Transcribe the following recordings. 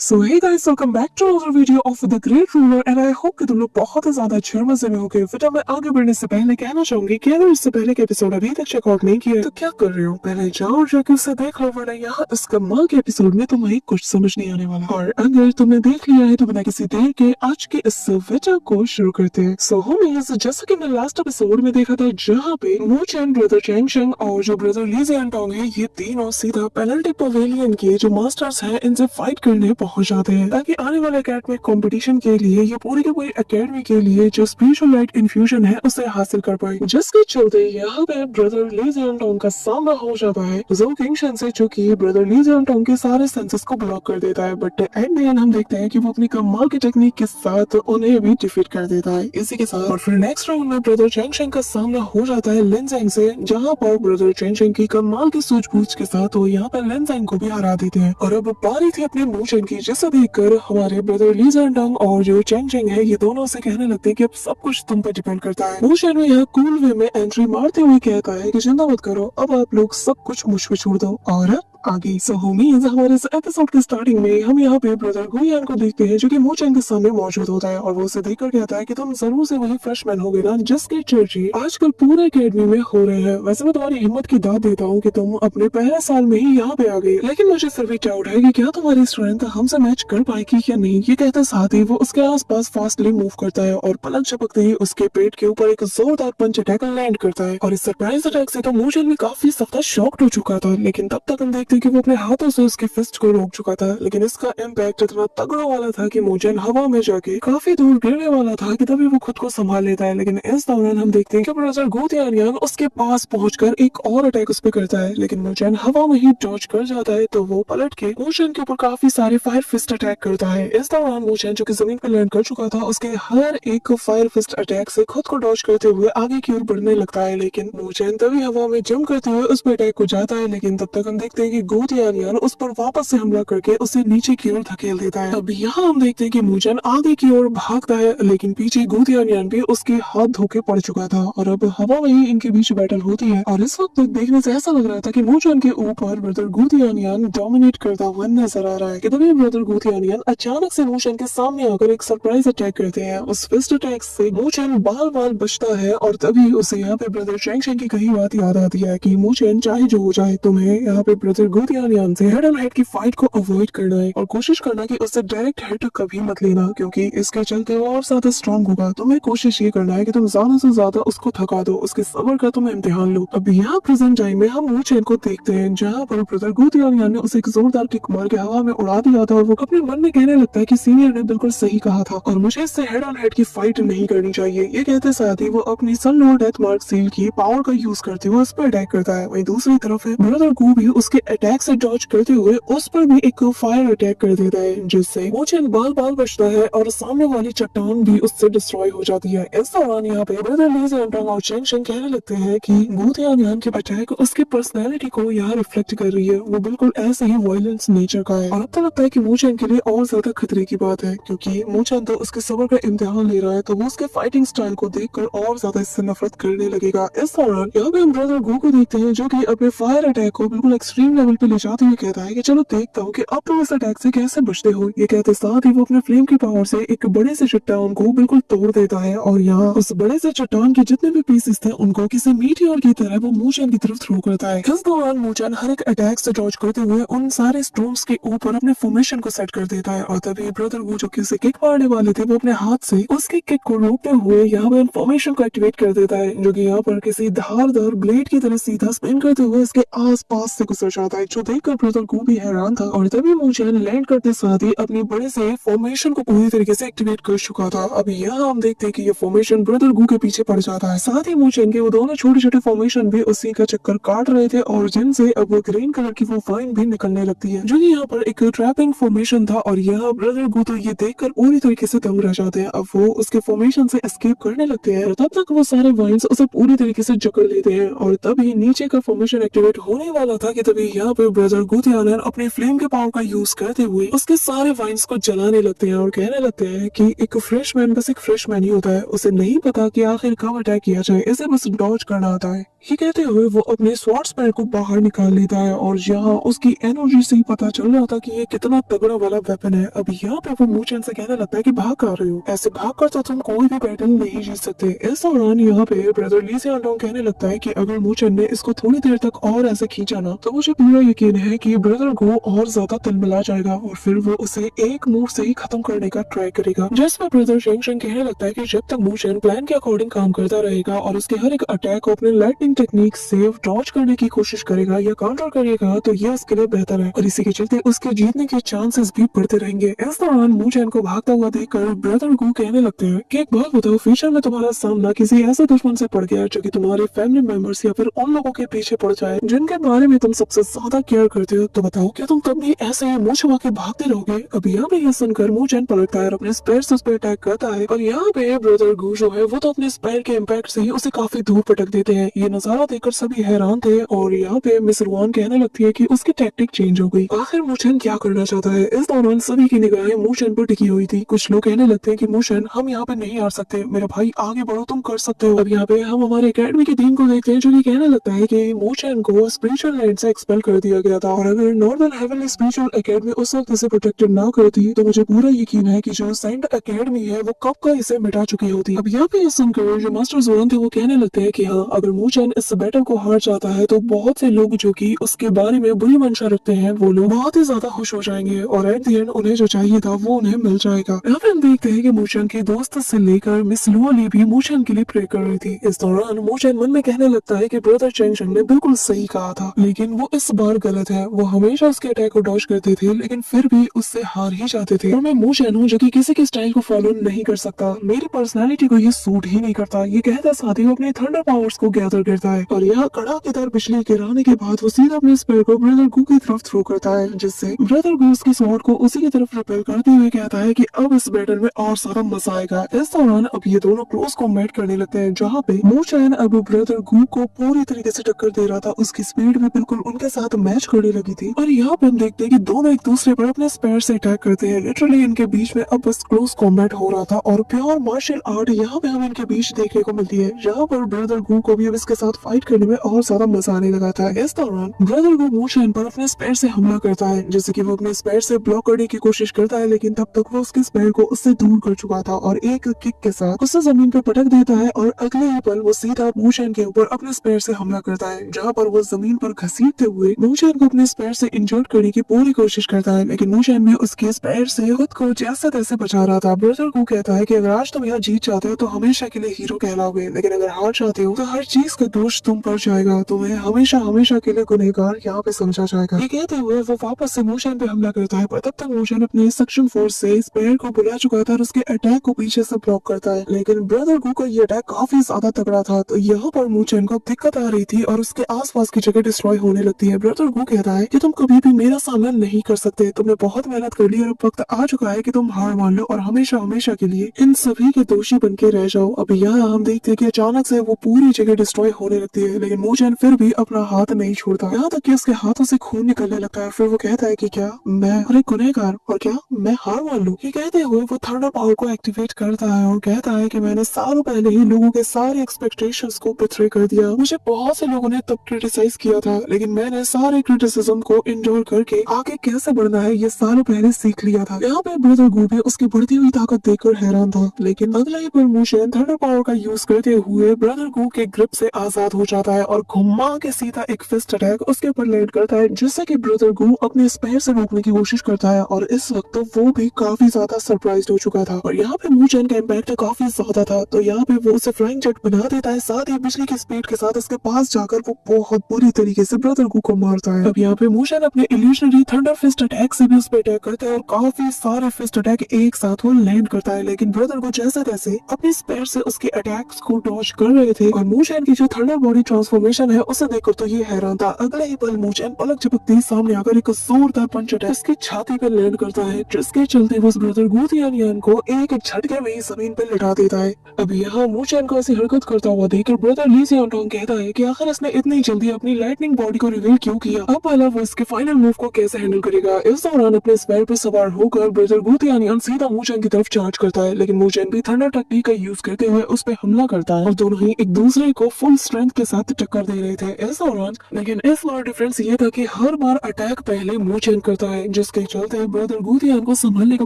So hey guys, welcome back to another video of the great ruler and I hope कि तुम लोग बहुत ही ज्यादा अच्छे मजे में होगे। फिर मैं आगे बढ़ने से पहले कहना चाहूंगी कि अगर इससे पहले के एपिसोड अभी तक चेकआउट नहीं किया है, तो क्या कर रहे हो, पहले जाओ और जाके उसे देख लो, वरना यहाँ इस कमाल के एपिसोड में तुम्हें कुछ समझ नहीं आने वाला। और अगर तुमने देख लिया है तो बिना किसी देर के आज के इस वीडियो को शुरू करते हैं। सो होमीज, जैसा कि हमने लास्ट एपिसोड में देखा था, जहाँ पे मू चैन, ब्रदर चैंग शेंग और जो ब्रदर ली जियानटोंग है, ये तीनों सीधा पेनल्टी पवेलियन के जो मास्टर्स हैं इनसे फाइट करने पहुंच जाते हैं, ताकि आने वाले एकेडमिक कंपटीशन के लिए ये पूरी की पूरी एकेडमी के लिए जो स्पिरिचुअल लाइट इन्फ्यूजन है उसे हासिल कर पाए। जिसके चलते यहाँ पे ब्रदर ली जियानटोंग का सामना हो जाता है जो किंगशन से, जो कि ब्रदर ली जियानटोंग के सारे सेंसेस को ब्लॉक कर देता है। बट एट द एंड हम देखते हैं कि वो अपनी कमाल की टेक्निक के साथ उन्हें भी डिफीट कर देता है। इसी के साथ और फिर नेक्स्ट राउंड में ब्रदर चैंग शेंग का सामना हो जाता है लिन ज़ेंग से, जहाँ पर ब्रदर चैंग शेंग की कमाल की सूझबूझ के साथ वो यहाँ पर लिन ज़ेंग को भी हरा देते हैं। और अब बारी थी अपने मू चैन की, जिसे देखकर हमारे ब्रदर ली जियानटोंग और जो चैंग शेंग है ये दोनों से कहने लगते हैं कि अब सब कुछ तुम पर डिपेंड करता है। मू चैन यहाँ कूल वे में एंट्री मारते हुए कहता है कि चिंता मत करो, अब आप लोग सब कुछ मुझ पे छोड़ दो। और आगे सो होमीज, हमारे इस एपिसोड के स्टार्टिंग में हम यहाँ पे ब्रदर गुयान को देखते हैं, जो कि मू चैन के सामने मौजूद होता है और वो उसे देखकर कहता है कि तुम जरूर से वही फ्रेशमैन हो गए ना जिसके चर्चे आजकल पूरे एकेडमी में हो रहे हैं। वैसे मैं तुम्हारी हिम्मत की दाद देता हूँ कि तुम अपने पहले साल में ही यहाँ पे आ गए, लेकिन मुझे फिर भी डाउट है कि क्या तुम्हारी स्ट्रेंथ हमसे मैच कर पाएगी या नहीं। ये कहते साथ ही वो उसके आसपास फास्टली मूव करता है और पलक झपकते ही उसके पेट के ऊपर एक जोरदार पंच अटैक लैंड करता है। और इस सरप्राइज अटैक से तो मू चैन भी काफी ज्यादा शॉक्ड हो चुका था, लेकिन तब तक हम देखते हैं कि वो अपने हाथों से उसके फिस्ट को रोक चुका था। लेकिन इसका इम्पैक्ट इतना तगड़ा वाला था कि मू चैन हवा में जाके काफी दूर गिरने वाला था कि तभी वो खुद को संभाल लेता है। लेकिन इस दौरान हम देखते हैं कि ब्रदर गू तियानयांग उसके पास पहुंचकर एक और अटैक उस पर करता है, लेकिन मू चैन हवा में ही डॉज कर जाता है, तो वो पलट के मू चैन के ऊपर काफी सारे फायर फिस्ट अटैक करता है। इस दौरान मू चैन जो कि जमीन पर लैंड कर चुका था, उसके हर एक फायर फिस्ट अटैक से खुद को डॉज करते हुए आगे की ओर बढ़ने लगता है। लेकिन मू चैन तभी हवा में जंप करते हुए उस पर अटैक को जाता है, लेकिन तब तक हम देखते हैं कि गू तियानयांग उस पर वापस से हमला करके उसे नीचे की ओर धकेल देता है। अब यहाँ हम देखते हैं कि मू चैन आगे की ओर भागता है, लेकिन पीछे गू तियानयांग भी उसके हाथ धोके पड़ चुका था और अब हवा में ही इनके बीच बैटल होती है। और इस वक्त देखने से ऐसा लग रहा था कि मू चैन के ऊपर ब्रदर गू तियानयांग डोमिनेट करता हुआ नजर आ रहा है कि तभी ब्रदर गू तियानयांग अचानक से मू चैन के सामने आकर एक सरप्राइज अटैक करते हैं। उस फिस्ट अटैक से मू चैन बाल बाल बचता है और तभी उसे यहाँ पे ब्रदर चैंग शेंग की कही बात याद आती है कि मू चैन चाहे जो हो जाए, तुम्हें यहाँ पे ब्रदर गू तियानयांग से हेड ऑन हेड की फाइट को अवॉइड करना है और कोशिश करना कि उससे डायरेक्ट हिट कभी मत लेना, क्योंकि इसके चलते वो और ज्यादा स्ट्रॉन्ग होगा। तुम्हें कोशिश ये करना है कि तुम ज्यादा से ज्यादा उसको थका दो, उसके सब्र का तुम इम्तिहान लो। अब यहाँ प्रेजेंट टाइम में हम मू चैन को देखते हैं, जहाँ पर ब्रदर गू तियानयांग ने उसे एक जोरदार किक मार के हवा में उड़ा दिया था और वो अपने मन में कहने लगता है कि सीनियर ने बिल्कुल सही कहा था और मुझे इससे हेड ऑन हेड की फाइट नहीं करनी चाहिए। ये कहते साथ ही वो अपनी सन लॉर्ड डेथ मार्क सील की पावर का यूज करते हुए उस पर अटैक करता है। वहीं दूसरी तरफ है ब्रदर गू भी उसके अटैक से डॉज करते हुए उस पर भी एक फायर अटैक कर देता है, जिससे मू चैन बाल बाल बचता है और सामने वाली चट्टान भी उससे डिस्ट्रॉय हो जाती है। इस दौरान यहाँ पे ब्रदर ली जियानटोंग और चैंग शेंग कहने लगते हैं कि गू तियानयांग के अटैक उसकी पर्सनैलिटी को यहाँ रिफ्लेक्ट कर रही है, वो बिल्कुल ऐसे ही वायलेंस नेचर का है। और अब तो लगता है कि मू चैन के लिए और ज्यादा खतरे की बात है, क्योंकि मू चैन तो उसके सब्र का इम्तिहान ले रहा है, तो वो उसके फाइटिंग स्टाइल को देखकर और ज्यादा इससे नफरत करने लगेगा। इस दौरान यहाँ पे हम ब्रदर गू को देखते हैं, जो कि अपने फायर अटैक को बिल्कुल एक्सट्रीम लेवल पे ले जाते हुए कहता है कि चलो देखता हूँ कि अब तुम इस अटैक से कैसे बचते हो। ये कहते साथ ही वो अपने फ्लेम की पावर से एक बड़े से चट्टान को बिल्कुल तोड़ देता है और यहाँ उस बड़े से चट्टान के जितने भी पीसेस थे उनको किसी मीटियोर की तरह वो मू चैन की तरफ थ्रो करता है। इस दौरान मू चैन हर एक अटैक से डॉज करते हुए उन सारे स्टोन्स के ऊपर अपने फॉर्मेशन को सेट कर देता है और तभी ब्रदर गू जो कि उसे किक मारने वाले थे, वो अपने हाथ से उसके किक को रोकते हुए यहाँ पर फॉर्मेशन को एक्टिवेट कर देता है, जो कि यहाँ पर किसी धारदार ब्लेड की तरह सीधा स्पिन करते हुए इसके आस पास से गुजर जाता है, जो देखकर ब्रदर गू भी हैरान था। और तभी मू चैन लैंड करते साथ ही अपनी बड़े से फॉर्मेशन को पूरी तरीके से एक्टिवेट कर चुका था। अब यहाँ हम देखते हैं कि ये फॉर्मेशन ब्रदर गू के पीछे पड़ जाता है। साथ ही मू चैन के वो दोनों छोटे छोटे फॉर्मेशन भी उसी का चक्कर काट रहे थे और जिनसे अब वो ग्रीन कलर की वो फाइन भी निकलने लगती है, जो कि यहाँ पर एक ट्रैपिंग फॉर्मेशन था। और यहाँ ब्रदर गू तो ये देखकर पूरी तरीके से दंग रह जाते हैं। अब वो उसके फॉर्मेशन से एस्केप करने लगते हैं और तब तक वो सारे वाइन्स उसे पूरी तरीके से जकड़ लेते हैं और तभी नीचे का फॉर्मेशन एक्टिवेट होने वाला था कि तभी यहाँ पे ब्रदर गू तियानयांग अपने फ्लेम के पावर का यूज करते हुए उसके सारे वाइन्स को जलाने लगते हैं और कहने लगते हैं कि एक फ्रेशमैन बस एक फ्रेशमैन ही होता है, उसे नहीं पता कि आखिर कब अटैक किया जाए, इसे बस डॉज करना आता है। ये कहते हुए वो अपने स्वॉर्ड स्पेयर को बाहर निकाल लेता है और यहाँ उसकी एनर्जी से ही पता चल रहा था कि ये कितना तगड़ा वाला वेपन है। अब यहाँ पे वो मूचेन से कहने लगता है कि भाग आ रहे हो, ऐसे भाग कर तो तुम कोई भी बैटल नहीं जीत सकते। इस दौरान यहाँ पे ब्रदर ली सेऑनडोंग कहने लगता है कि अगर मूचेन ने इसको थोड़ी देर तक और ऐसे खींचा ना तो मुझे पूरा यकीन है कि ब्रदर को और ज्यादा तिलमिला जाएगा और फिर वो उसे एक मूव से ही खत्म करने का ट्राई करेगा। जिसमें ब्रदर शेंग शेंग कहने लगता है कि जब तक मूचेन प्लान के अकॉर्डिंग काम करता रहेगा और उसके हर एक अटैक को अपने लाइटनिंग टेक्निक से डॉज करने की कोशिश करेगा या काउंटर करेगा तो ये उसके लिए बेहतर है और इसी के चलते उसके जीतने के चांसेस भी बढ़ते रहेंगे। इस दौरान मूचेन को भागता हुआ देखकर ब्रदर को कहने लगते हैं कि एक बात बताओ, फ्यूचर में तुम्हारा सामना किसी ऐसे दुश्मन से पड़ गया जो कि तुम्हारे फैमिली मेंबर्स या फिर उन लोगों के पीछे पड़ जाए जिनके बारे में तुम सबसे ज्यादा केयर करते हो, तो बताओ क्या तुम तब भी ऐसे मुंह छुपा के भागते रहोगे? अब यहाँ पे ये सुनकर मूचेन पलटता है और अपने स्पेयर से उस पर अटैक करता है और यहाँ पे ब्रदर गू जो है वो तो अपने स्पेयर के इम्पैक्ट से ही उसे काफी दूर पटक देते हैं। ये नजारा देखकर सभी हैरान थे और यहाँ पे मिस रुआन कहने लगती है कि उसकी टैक्टिक चेंज हो गई। आखिर मूचेन क्या करना चाहता है? इस दौरान सभी की निगाहें मूचेन पर टिकी हुई थी। कुछ लोग कहने लगते हैं कि मूचेन हम यहाँ पे नहीं आ सकते, मेरे भाई आगे बढ़ो, तुम कर सकते हो। अब यहाँ पे हम हमारे एकेडमी की टीम को देखते हैं जो कि कहने लगता है कि मूचेन को स्पिरिचुअल लैंड से एक्सपेल कर दिया गया था और अगर नॉर्दर्न हेवनली स्पिरिचुअल एकेडमी उस वक्त इसे प्रोटेक्टेड ना करती तो मुझे पूरा यकीन है कि जो सेंट एकेडमी है वो कब का इसे मिटा चुकी होती। अब यहाँ पे सुनकर जो मास्टर जोरन थे वो कहने लगते हैं कि हाँ, अगर मूचेन इस बैटल को हार जाता है तो बहुत से लोग जो कि उसके बारे में बुरी मंशा रखते हैं वो लोग बहुत ही ज्यादा खुश हो जाएंगे और एट द एंड उन्हें जो चाहिए था वो उन्हें मिल जाएगा। यहाँ पे हम देखते हैं कि मूचेन के दोस्त से लेकर मिस लुआ ली भी मूचेन के लिए प्रे कर रही थी। इस दौरान मूचेन मन में कहने लगता है कि ब्रदर चेंग शेंग ने बिल्कुल सही कहा था, लेकिन वो इस बार गलत है। वो हमेशा उसके अटैक को डॉज करते थे लेकिन फिर भी उससे हार ही जाते थे और मैं मूचेन हूँ जो कि किसी के स्टाइल को फॉलो नहीं कर सकता, मेरी पर्सनैलिटी को ये सूट ही नहीं करता। ये कहता साथ ही वो अपने थंडर पावर्स को गैदर करता है और यहाँ कड़ाकेदार बिजली गिराने के बाद वो सीधा अपने स्पेयर को ब्रदर गू की तरफ थ्रो करता है जिससे ब्रदर गू उसकी स्वॉर्ड को उसी की तरफ रिपेल करते हुए कहता है कि अब इस बैटल में और ज्यादा मजा आएगा। इस दौरान अब ये दोनों क्लोज कॉम्बैट करने लगते हैं जहाँ पे मूचेन अब ब्रदर गू को पूरी तरीके से टक्कर दे रहा था, उसकी स्पीड भी बिल्कुल उनके साथ मैच करने लगी थी और यहाँ पे हम देखते हैं कि दोनों एक दूसरे पर अपने स्पेयर से अटैक करते हैं। लिटरली इनके बीच में अब बस क्लोज कॉम्बैट हो रहा था और प्योर मार्शल आर्ट यहाँ पे हमें इनके बीच देखने को मिलती है जहाँ पर ब्रदर गू को भी अब इसके साथ फाइट करने में और ज्यादा मजा आने लगा था। इस दौरान ब्रदर गू मूचेन पर अपने स्पेयर से हमला करता है जैसे कि वो अपने स्पेयर से ब्लॉक करने की कोशिश करता है लेकिन तब तक वो उसके स्पेयर को उससे दूर कर चुका था और एक किक के साथ उसे जमीन पर पटक देता है और अगले ही पल वो सीधा मूचेन के ऊपर अपने स्पेयर से हमला करता है जहाँ पर वो जमीन पर घसीटते हुए मूचेन को अपने स्पेयर से इंजर्ड करने की पूरी कोशिश करता है लेकिन मूचेन भी उसके स्पेयर से खुद को जैसे तैसे बचा रहा था। ब्रदर गू कहता है कि अगर आज तुम यहाँ जीत जाते हो तो हमेशा के लिए हीरो कहलाओगे, लेकिन अगर हार जाते हो तो हर चीज का दोष तुम पर जाएगा, तुम्हें हमेशा हमेशा के लिए गुनहगार यहाँ पे समझा जाएगा। ये कहते हुए वो वापस से मूचेन पे हमला करता है पर तब तक मूचेन अपने सक्शन फोर्स से स्पेयर को बुला चुका था और उसके अटैक को पीछे से ब्लॉक करता है लेकिन ब्रदर गू का ये अटैक काफी ज्यादा तगड़ा था तो यहाँ पर मूचेन को दिक्कत आ रही थी और उसके आसपास की जगह डिस्ट्रॉय होने लगती है। ब्रदर गू कहता है कि तुम कभी भी मेरा सामना नहीं कर सकते, तुमने बहुत मेहनत कर ली और अब वक्त आ चुका है कि तुम हार मान लो और हमेशा हमेशा के लिए इन सभी के दोषी बन के रह जाओ। अब यहाँ हम देखते हैं कि अचानक से वो पूरी जगह डिस्ट्रॉय होने लगती है लेकिन मूचेन फिर भी अपना हाथ नहीं छोड़ता, यहाँ तक कि उसके हाथों से खून निकलने लगता है। फिर वो कहता है कि क्या मैं और एक गुनहगार और क्या मैं हार मान लूं? ये कहते हुए वो थंडर पावर को एक्टिवेट करता है और कहता है कि मैंने सालों पहले ही लोगों के सारे एक्सपेक्टेशंस को बिट्रे कर दिया। मुझे बहुत से लोगों ने तब क्रिटिसाइज किया था लेकिन मैंने सारे क्रिटिसिज्म को इंडोर करके आगे कैसे बढ़ना है ये सालों पहले सीख लिया था। यहाँ पे ब्रदर गू भी उसकी बढ़ती हुई ताकत देखकर हैरान था लेकिन अगले ही पल मूचेन थंडर पावर का यूज करते हुए ब्रदर गू के ग्रिप से आजाद हो जाता है और घुमा के सीधा एक फिस्ट अटैक उसके ऊपर लैंड करता है जिससे कि ब्रदर गू अपने स्पेयर से रोकने की कोशिश करता है और इस वक्त तो वो भी काफी ज्यादा सरप्राइज्ड हो चुका था और यहाँ पे मूचेन का इम्पैक्ट काफी ज्यादा था तो यहाँ पे वो उसे फ्लाइंग जेट बना देता है, साथ ही बिजली की स्पीड के साथ उसके पास जाकर वो बहुत बुरी तरीके से ब्रदर गू को मारता है। अब यहाँ पे मूचेन अपने इल्यूशनरी थंडर फिस्ट अटैक से भी उस पर अटैक करता है और काफी सारे फिस्ट अटैक एक साथ वो लैंड करता है लेकिन ब्रदर को जैसे तैसे अपने स्पेयर से उसके अटैक्स को डॉज कर रहे थे और मूचेन की जो थंडर बॉडी ट्रांसफॉर्मेशन है उसे देखकर तो ये हैरान था। अगले ही पल मूचेन पलक झपकते ही सामने आकर एक जोरदार पंच अटैक उसकी छाती पर लैंड करता है जिसके चलते वो ब्रदर गू तियानियन को एक झटके में ही जमीन पर लिटा देता है। अब यहाँ मूचेन को ऐसी हरकत करता हुआ देखकर ब्रदर ली सेऑनडोंग कहता है कि आखिर इसने इतनी जल्दी अपनी लाइटनिंग बॉडी को रिवील क्यों किया, अब वाला वो इसके फाइनल मूव को कैसे हैंडल करेगा। इस दौरान अपने स्पेयर पर सवार होकर ब्रदर गू तियानियन सीधा मूचेन की तरफ चार्ज करता है लेकिन मूचेन भी थंडर टेक्निक का यूज करते हुए उस पर हमला करता है और दोनों ही एक दूसरे को फुल स्ट्रेंथ के साथ टक्कर दे रहे थे इस दौरान। लेकिन इस बार डिफरेंस ये था कि हर बार अटैक पहले मू चेन करता है, जिसके चलते ब्रदर गुथियान को संभलने का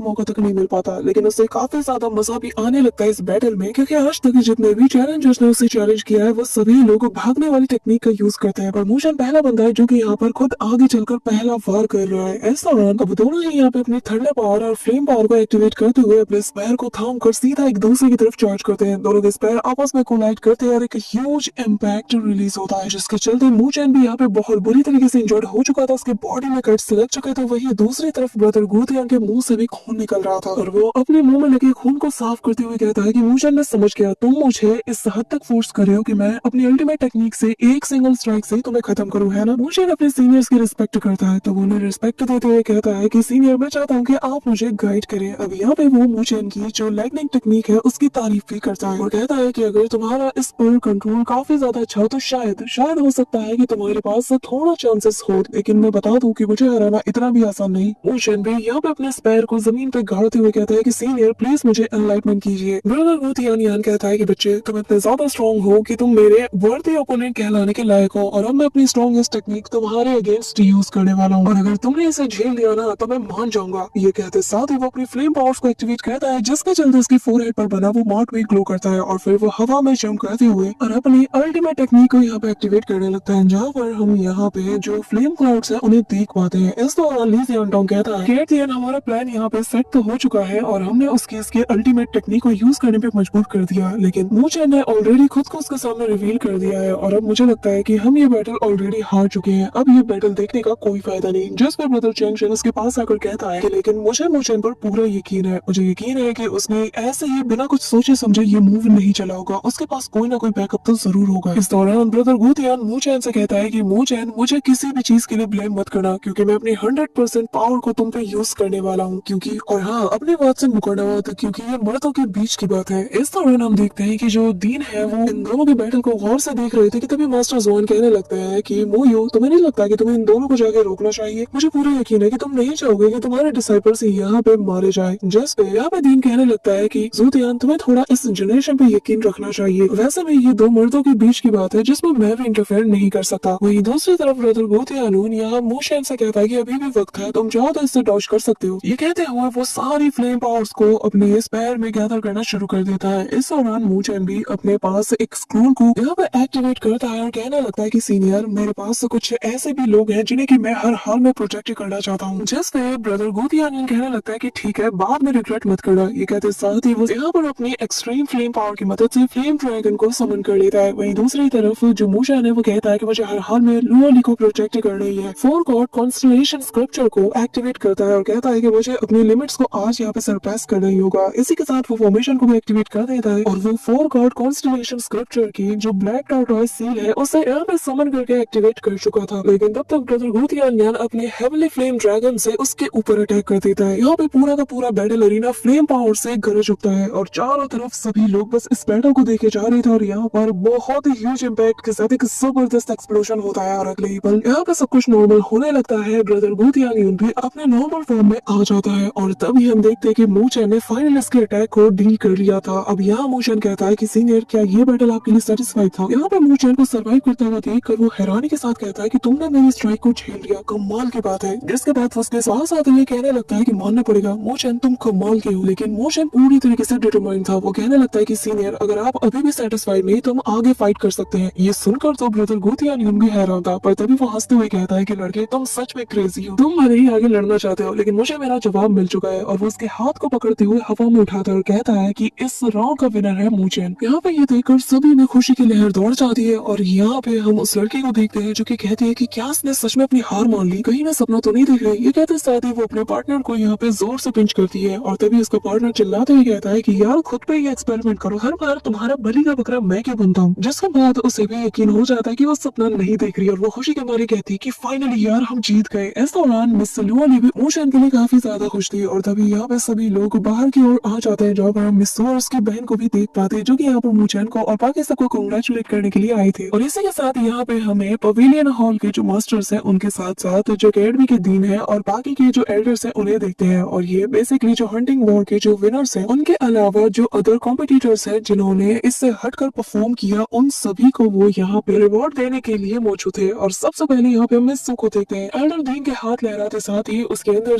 मौका तक नहीं मिल पाता। लेकिन उससे काफी ज्यादा मजा भी आने लगता है इस बैटल में, क्योंकि आज तक जितने भी चैलेंजर्स ने उसे चैलेंज किया है वो सभी लोग भागने वाली टेक्निक का यूज करते हैं, पर मू चेन पहला बंदा है जो कि यहाँ पर खुद आगे चलकर पहला वार कर रहा है। इस दौरान अब दोनों ही यहाँ पे अपनी थंडर पावर और फ्लेम पावर को एक्टिवेट करते हुए अपने स्पेयर को थाम कर सीधा एक दूसरे की तरफ चार्ज करते हैं। दोनों के स्पेयर आपस में कोलाइड करते हैं और एक ह्यूज इम्पैक्ट रिलीज होता है, जिसके चलते मू चेन भी यहाँ पे बहुत बुरी तरीके से इंजर्ड हो चुका था, उसके बॉडी में कट्स लग चुके थे। वहीं दूसरी तरफ ब्रदर गुथियान के मुंह से भी खून निकल रहा था और वो अपने मुंह में लगे खून को साफ करते हुए कहता है कि मू चेन, मैं समझ गया, तुम मुझे इस हद तक फोर्स कर रहे हो कि मैं अपनी अल्टीमेट टेक्निक से एक सिंगल स्ट्राइक से तुम्हें खत्म करूं, है ना। मू चेन अपने सीनियर्स की रिस्पेक्ट करता है, तो वो उन्हें रिस्पेक्ट देते हुए कहता है कि सीनियर, मैं चाहता हूँ कि आप मुझे गाइड करें। अब यहाँ पे वो मू चेन की जो लाइटनिंग टेक्निक है उसकी तारीफ भी करता है और कहता है कि अगर तुम्हारा इस पर कंट्रोल काफी ज्यादा अच्छा हो तो शायद हो सकता है कि तुम्हारे पास थोड़ा चांसेस हो, लेकिन मैं बता दूं कि मुझे हराना इतना भी आसान नहीं। मू चेन भी यहाँ पे अपने स्पेयर को जमीन पे गाड़ते हुए कहता है कि सीनियर, प्लीज मुझे एनलाइटमेंट कीजिए। ब्रदर गुथियान कहता है कि बच्चे, तुम इतने ज्यादा स्ट्रॉन्ग हो कि तुम मेरे वर्दी ओपोनेंट कहलाने के लायक हो, और अब मैं अपनी स्ट्रॉन्गेस्ट टेक्निक तुम्हारे अगेंस्ट यूज करने वाला हूँ, और अगर तुमने इसे झेल लिया ना तो मैं मान जाऊंगा। ये कहते साथ ही वो अपनी फ्लेम पावर्स को एक्टिवेट करता है, जिसके चलते उसकी फोरहेड पर बना वो मार्क भी ग्लो करता है, और फिर वो हवा में जंप करते हुए और अपनी अल्टीमेट टेक्निक को यहाँ पे एक्टिवेट करने लगता है, जहाँ पर हम यहाँ पे जो फ्लेम क्लाउड्स है उन्हें देख पाते हैं। इस दौरान ली जियानटोंग कहता है कि हमारा प्लान यहाँ पे सेट तो हो चुका है और हमने उसके इसके अल्टीमेट टेक्निक को यूज करने पे मजबूर कर दिया, लेकिन मू चेन ने ऑलरेडी खुद को उसके सामने रिवील कर दिया है, और अब मुझे लगता है कि हम ये बैटल ऑलरेडी हार चुके हैं। अब ये बैटल देखने का कोई फायदा नहीं। जिस पर ब्रदर चेंग शेन उसके पास आकर कहता है कि लेकिन मुझे मू चेन पर पूरा यकीन है, मुझे यकीन है कि उसने ऐसे ही बिना कुछ सोचे समझे ये मूव नहीं चला होगा, उसके पास कोई ना कोई बैकअप तो जरूर होगा। इस दौरान ब्रदर गुथियान मू चेन से कहता है कि मू चेन, मुझे किसी भी चीज के लिए ब्लेम मत करना, क्योंकि मैं अपनी 100% पावर को तुम पे यूज करने वाला हूँ, क्योंकि और हाँ, अपनी बात से मुकरना मत, क्योंकि ये मर्दों के बीच की बात है। इस दौरान हम देखते हैं कि जो दीन है वो इन दोनों के बैटल को गौर से देख रहे थे कि तभी मास्टर जोन कहने लगता है कि मोयो, तुम्हें नहीं लगता कि तुम्हें इन दोनों को जाके रोकना चाहिए? मुझे पूरा यकीन है कि तुम नहीं चाहोगे कि तुम्हारे डिसाइपल्स यहाँ पे मारे जाए। जिस पे यहाँ पे दीन कहने लगता है कि गुथियान, तुम्हें थोड़ा इस जनरेशन पे यकीन रखना चाहिए, वैसे भी ये दो मर्दों के बीच की बात है जिसमें मैं भी इंटरफेयर नहीं कर सकता। वहीं दूसरी तरफ ब्रदर गुथियान यहाँ मू चेन से कहता है कि अभी भी वक्त है, तुम चाहो तो इससे डॉज कर सकते हो। ये कहते हुए वो सारी फ्लेम पावर्स को अपने स्पेयर में गैदर करना शुरू कर देता है। इस दौरान मू चेन भी अपने पास एक स्क्रोल को यहाँ पे एक्टिवेट करता है और कहने लगता है कि सीनियर, मेरे पास कुछ ऐसे भी लोग हैं जिन्हें कि मैं हर हाल में प्रोटेक्ट करना चाहता हूँ। जिसपे ब्रदर गुथियान कहने लगता है कि ठीक है, बाद में रिग्रेट मत करना। ये कहते साथ ही वो यहाँ पर अपनी एक्सट्रीम फ्लेम पावर की मदद से फ्लेम ड्रैगन को समन कर लेता है। वहीं दूसरी तरफ जो मू चेन है वो कहता है कि मुझे हर हाल में लुओली को प्रोटेक्ट करना ही है। 4 गॉड कॉन्स्टलेशन स्क्रिप्चर को एक्टिवेट करता है और कहता है कि मुझे अपनी लिमिट्स को आज यहाँ पे सरपास करना ही होगा। इसी के साथ वो फॉर्मेशन को भी एक्टिवेट कर देता है और वो 4 गॉड कॉन्स्टलेशन स्क्रिप्चर की जो ब्लैक टॉर्टोइस सील है उसे यहाँ पे समन करके एक्टिवेट कर चुका था। लेकिन तब तक ब्रदर गुथियान अपने हेवनली फ्लेम ड्रैगन से उसके ऊपर अटैक कर देता है। यहाँ पे पूरा का पूरा बैटल अरीना फ्लेम पावर से गरज उठता है और चारों तरफ सभी लोग बस इस बैटल को देखे जा रहे थे, और यहाँ पर बहुत ही ह्यूज इम्पैक्ट के साथ एक जबरदस्त एक्सप्लोजन होता है। और अगले ही पल यहाँ पे सब कुछ नॉर्मल होने लगता है। ब्रदर गुथियान भी अपने नॉर्मल फॉर्म में आ जाता है और तभी हम देखते हैं कि मू चेन ने फाइनल इसके अटैक को डील कर लिया था। अब यहाँ मू चेन कहता है कि सीनियर, क्या ये बैटल आपके लिए सेटिस्फाइड था? यहाँ पे मू चेन को सर्वाइव करता हुआ देखकर वो हैरानी के साथ कहता है कि तुमने मेरी स्ट्राइक को झेल लिया, कमाल की बात है। जिसके बाद वो उसके साथ साथ ये कहने लगता है कि मानना पड़ेगा मू चेन, तुम कमाल के हो। लेकिन मू चेन पूरी तरीके से डिटरमाइंड था। वो कहने लगता है कि सीनियर, अगर आप अभी भी सेटिस्फाइड नहीं तो हम आगे फाइट कर सकते हैं। ये सुनकर तो ब्रदर गुथियान भी हैरान था, पर तभी वो हंसते हुए कहता है कि लड़के, तुम सच में क्रेजी हो, तुम भले ही आगे लड़ना चाहते हो लेकिन मुझे मेरा जवाब मिल चुका है। और वो उसके हाथ को पकड़ते हुए हवा में उठाता है और कहता है कि इस राउंड का विनर है मू चेन। यहाँ पे ये देखकर सभी में खुशी की लहर दौड़ जाती है और यहाँ पे हम उस लड़की को देखते हैं जो कि कहती है कि क्या इसने सच में अपनी हार मान ली, कहीं मैं सपना तो नहीं देख रही। ये कहते साथ ही वो अपने पार्टनर को यहाँ पे जोर से पिंच करती है और तभी उसका पार्टनर चिल्लाते हुए कहता है कि यार खुद पे ये एक्सपेरिमेंट करो, हर बार तुम्हारा बलि का बकरा मैं क्यों बनता हूँ। जिसके बाद उसे भी यकीन हो जाता है कि वो सपना नहीं देख रही और वो खुशी के मारे कहती है कि फाइनली यार हम जीत गए। इस दौरान मिस लुओली भी मू चेन के लिए काफी ज्यादा खुश थी और तभी यहाँ पे सभी लोग बाहर की ओर आ जाते हैं, जहाँ पर हम मिस और उसकी बहन को भी देख पाते हैं जो कि यहाँ पर मू चेन को और बाकी सबको कांग्रेचुलेट करने के लिए आए थे। और इसी के साथ यहाँ पे हमें पवेलियन हॉल के जो मास्टर्स हैं उनके साथ साथ जो अकेडमी के डीन है और बाकी के जो एल्डर्स हैं उन्हें देखते हैं। और ये बेसिकली जो हंटिंग वॉर के जो विनर्स हैं उनके अलावा जो अदर कॉम्पिटिटर्स हैं जिन्होंने इससे हटकर परफॉर्म किया उन सभी को वो यहाँ पे रिवॉर्ड देने के लिए मौजूद है। और सबसे पहले यहाँ पे हम मिस सू को देखते हैं। एल्डर डीन के हाथ लहराते साथ ही उसके अंदर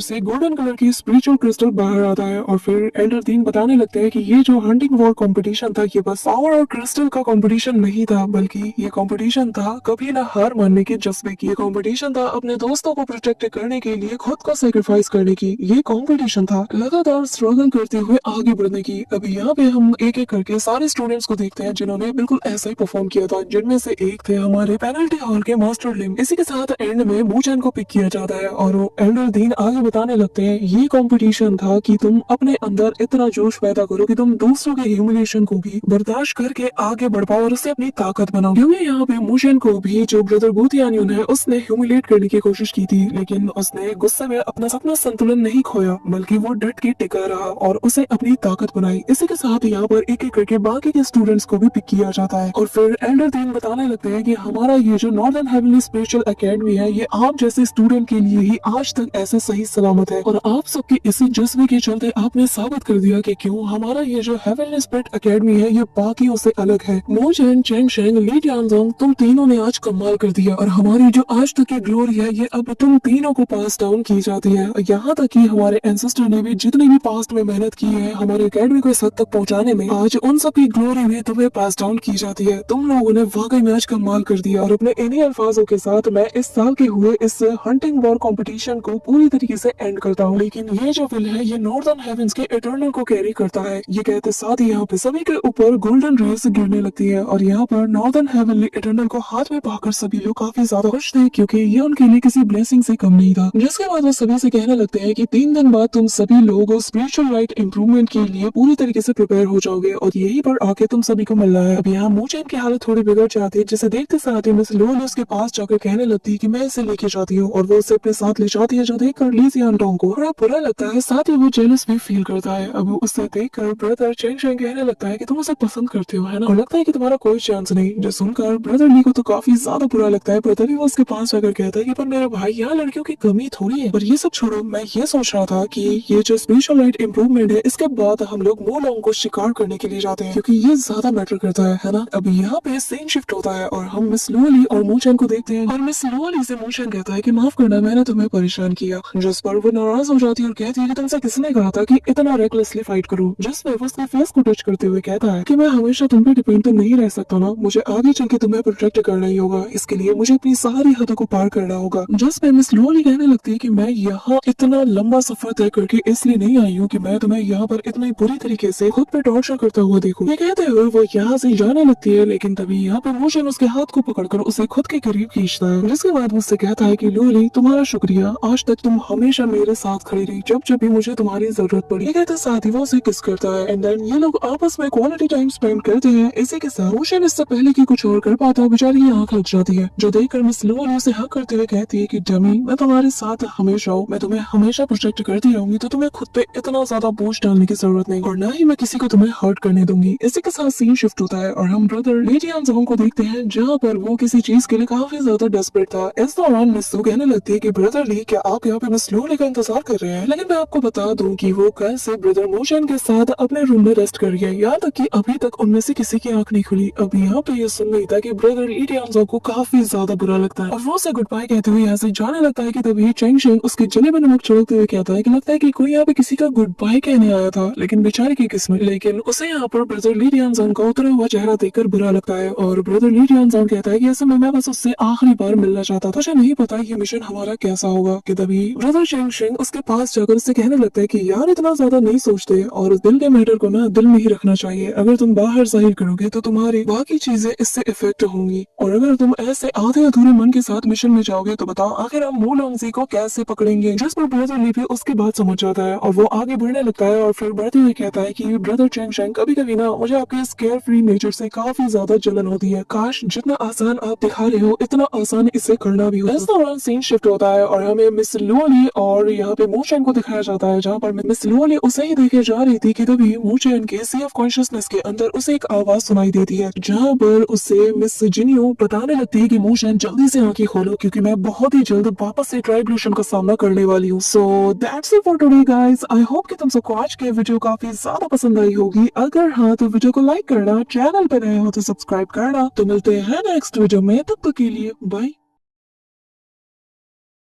से गोल्डन कलर की स्पिरिचुअल क्रिस्टल बाहर आता है और फिर एल्डर डीन बताने लगते हैं कि ये जो हंटिंग वॉर कंपटीशन था ये बस पावर और क्रिस्टल का कंपटीशन नहीं था, बल्कि ये कंपटीशन था कभी ना हार मानने के जज्बे की। ये कंपटीशन था अपने दोस्तों को प्रोटेक्ट करने के लिए खुद को सेक्रीफाइस करने की। ये कंपटीशन था लगातार स्ट्रगल करते हुए आगे बढ़ने की। अभी यहाँ पे हम एक एक करके सारे स्टूडेंट्स को देखते हैं जिन्होंने बिल्कुल ऐसा ही परफॉर्म किया था, जिनमें से एक थे हमारे पेनल्टी हॉल के मास्टर लिम। इसी के साथ एंड में मूचैन को पिक किया जाता है और वो एल्डर डीन आगे बताने लगते हैं ये कंपटीशन था कि तुम अपने अंदर इतना जोश पैदा करो कि तुम दूसरों के ह्यूमिलेशन को भी बर्दाश्त करके आगे बढ़ पाओ और उससे अपनी ताकत बनाओ। क्योंकि यहाँ पे मूचैन को भी जो ब्रदर गुथियान्यून है उसने ह्यूमिलेट करने की कोशिश की थी, लेकिन उसने गुस्से में अपना संतुलन नहीं खोया, बल्कि वो डट के टिका रहा और उसे अपनी ताकत बनाई। इसी के साथ यहाँ पर एक एक करके बाकी के स्टूडेंट्स को भी पिक किया जाता है और फिर एल्डर डीन बताने लगते हैं कि हमारा ये जो नॉर्दर्न हेवनली स्पिरिचुअल एकेडमी है ये आप जैसे स्टूडेंट के लिए ही आज तक ऐसे सही सलामत है और आप सबके इसी जज्बे के चलते आपने साबित कर दिया कि क्यों हमारा ये जो हेवनली स्पिरिट एकेडमी है ये बाकियों से अलग है। मोचैन, चेंग शेंग, ली टियानजोंग, तुम तीनों ने आज कमाल कर दिया और हमारी जो आज तक की ग्लोरी है ये अब तुम तीनों को पास डाउन की जाती है। यहाँ तक कि हमारे एंसेस्टर ने भी जितनी भी पास्ट में मेहनत की है हमारे एकेडमी को इस हद तक पहुँचाने में, आज उन सब की ग्लोरी भी तुम्हें पास डाउन की जाती है। तुम लोगों ने वाकई में आज कमाल कर दिया। और अपने इन्हीं अल्फाजों के साथ मैं इस साल के हुए इस हंटिंग वॉर कंपटीशन को पूरी तरीके से एंड करता हूँ, लेकिन ये जो विल है ये नॉर्दर्न हेवेंस के इटर्नल को कैरी करता है। ये कहते साथ ही यहाँ पे सभी के ऊपर गोल्डन रेस गिरने लगती है और यहाँ पर नॉर्दर्न हेवनली इटर्नल को हाथ में पाकर सभी लोग काफी ज्यादा खुश थे, क्योंकि ये उनके लिए किसी ब्लेसिंग से कम नहीं था। जिसके बाद वो सभी से कहने लगते हैं कि 3 दिन बाद तुम सभी लोग स्पिरिचुअल लाइट इंप्रूवमेंट के लिए पूरी तरीके से प्रिपेयर हो जाओगे और यही पर आके तुम सभी को मिलना है। अब यहाँ मूचैन की हालत थोड़ी बिगड़ जाती है, जिसे देखते साथ ही मिस लोल उसके पास जाकर कहने लगती है कि मैं इसे लेके जाती हूँ और वो उसे अपने साथ ले जाती है, जो देखकर ली जियानटोंग को बड़ा बुरा लगता है, साथ ही वो जेलस भी फील करता है। अब उसे देखकर ब्रदर चेंग शेंग कहने लगता है कि तुम उसे पसंद करते हो है ना, और लगता है कि तुम्हारा कोई चांस नहीं। जो सुनकर ब्रदर ली को तो काफी ज्यादा बुरा लगता है, पर तभी वो उसके पास जाकर कहता है कि पर मेरे भाई यहाँ लड़कियों की कमी थोड़ी है। पर ये सब छोड़ो, मैं ये सोच रहा था कि ये जो स्पिरिचुअल लाइट इंप्रूवमेंट है इसके बाद हम लोग मोलोंग को शिकार करने के लिए जाते हैं, क्योंकि ये ज्यादा मैटर करता है ना। अब यहाँ पे सीन शिफ्ट होता है और हम मिस लुओली और मूचैन को देखते हैं और मिस लुओली से मूचैन कहता है कि माफ करना मैंने तुम्हें परेशान किया, जिस पर वो नाराज हो जाती है और कहती है कि तुमसे किसने कहा था कि इतना रेकलेसली फाइट करूं, जिस पर वो उसके फेस को टच करते हुए कहता है कि मैं हमेशा तुम पे डिपेंड तो नहीं रह सकता ना, मुझे आगे चल के तुम्हें प्रोटेक्ट करना ही होगा, इसके लिए मुझे अपनी सारी हदों को पार करना होगा। जिस पे मिस लुओली कहने लगती है कि मैं यहाँ इतना लंबा सफर तय करके इसलिए नहीं आई हूँ कि मैं तुम्हें यहाँ पर इतनी बुरी तरीके से खुद पे टॉर्चर करता हुआ देखूं। ये कहते हुए वो यहाँ से जाने लगती है, लेकिन तभी यहाँ पे मूचैन उसके हाथ को पकड़कर उसे खुद के करीब खींचता है, जिसके बाद मुझसे कहता है कि लुओली तुम्हारा शुक्रिया, आज तक तुम हमेशा मेरे साथ खड़ी रही जब जब भी मुझे तुम्हारी जरूरत पड़ी। ये कहते साथ ही वो उसे किस करता है एंड देन ये लोग आपस में क्वालिटी टाइम स्पेंड करते हैं। इसी के साथ मूचैन इससे पहले कि कुछ और कर पाता बेचारी की आंख लग जाती है, जो देखकर मिस लुओली उसे हक करते हुए कहती है कि डमी मैं तुम्हारे साथ हमेशा हूँ, मैं तुम्हें हमेशा प्रोटेक्ट करती रहूंगी, तो तुम्हें खुद पे इतना ज्यादा बोझ डालने की जरूरत नहीं और न ही मैं किसी को तुम्हें हर्ट करने दूंगी। इसी के साथ सीन शिफ्ट होता है और हम ब्रदर ली जियानजोंग को देखते हैं, जहाँ पर वो किसी चीज के लिए काफी ज्यादा डेस्परेट था। इस दौरान मिस सू कहने लगती है कि ब्रदर ली क्या आप यहाँ पे मिस लुओली का इंतजार कर रहे हैं, लेकिन मैं आपको बता दूं कि वो कल से ब्रदर मूचैन के साथ अपने रूम में रेस्ट कर गया, यहाँ तक कि अभी तक उनमें से किसी की आंख नहीं खुली। अब यहाँ पे ये सुन नहीं था कि ब्रदर ली जियानजोंग को काफी ज्यादा बुरा लगता है और वो उसे गुड बाय कहते हुए यहाँ से जाने लगता है कि तभी चेंग शेंग उसके जले में नमक छिड़कते हुए कहता है कि लगता है कि कोई यहाँ पे किसी का गुड बाय कहने आया था, लेकिन बेचारे की किस्मत। लेकिन उसे यहाँ पर ब्रदर ली जियानजोंग का उतरा हुआ चेहरा देखकर बुरा लगता है और ब्रदर ली जियानजोंग कहता है कि ऐसे में मैं बस उससे आखिरी बार मिलना चाहता था, मुझे नहीं पता ये मिशन हमारा कैसा होगा। कि तभी ब्रदर चेंग शेंग उसके पास जाकर उससे कहने लगता है कि यार इतना ज्यादा नहीं सोचते और दिल के मैटर को ना दिल में ही रखना चाहिए, अगर तुम बाहर जाहिर करोगे तो तुम्हारी बाकी चीजें इससे इफेक्ट होंगी, और अगर तुम ऐसे आधे अधूरे मन के साथ मिशन में जाओगे तो बताओ आखिर हम मूलोंगजी को कैसे पकड़ेंगे। जिस पर ब्रदर ली भी उसकी बात समझ जाता है और वो आगे बढ़ने लगता है और फिर बढ़ते हुए कहता है कि ब्रदर चेंग शेंग कभी कभी ना मुझे आपके इस केयर फ्री नेचर से काफी ज्यादा जलन होती है, काश जितना आसान आप दिखा रहे हो इतना आसान इसे करना भी हो। इस दौरान सीन शिफ्ट होता है और हमें मिस लुओली और यहाँ पे मूचैन को दिखाया जाता है, जहाँ पर मिस लुओली उसे ही देखे जा रही थी कि तभी मूचैन के सी ऑफ कॉन्शियसनेस के अंदर उसे एक आवाज सुनाई देती है, जहाँ पर उसे मिस जिनियो बताने लगती है कि मूचैन जल्दी से आंखें खोलो क्योंकि मैं बहुत ही जल्द वापस से ट्राइब्यूशन का सामना करने वाली हूँ। So that's it for today guys, I hope कि तुम सबको आज के वीडियो काफी ज्यादा पसंद आई होगी। अगर हाँ तो वीडियो को लाइक करना, चैनल पर नए हो तो सब्सक्राइब करना। तो मिलते हैं नेक्स्ट वीडियो में, तब तक के लिए बाय।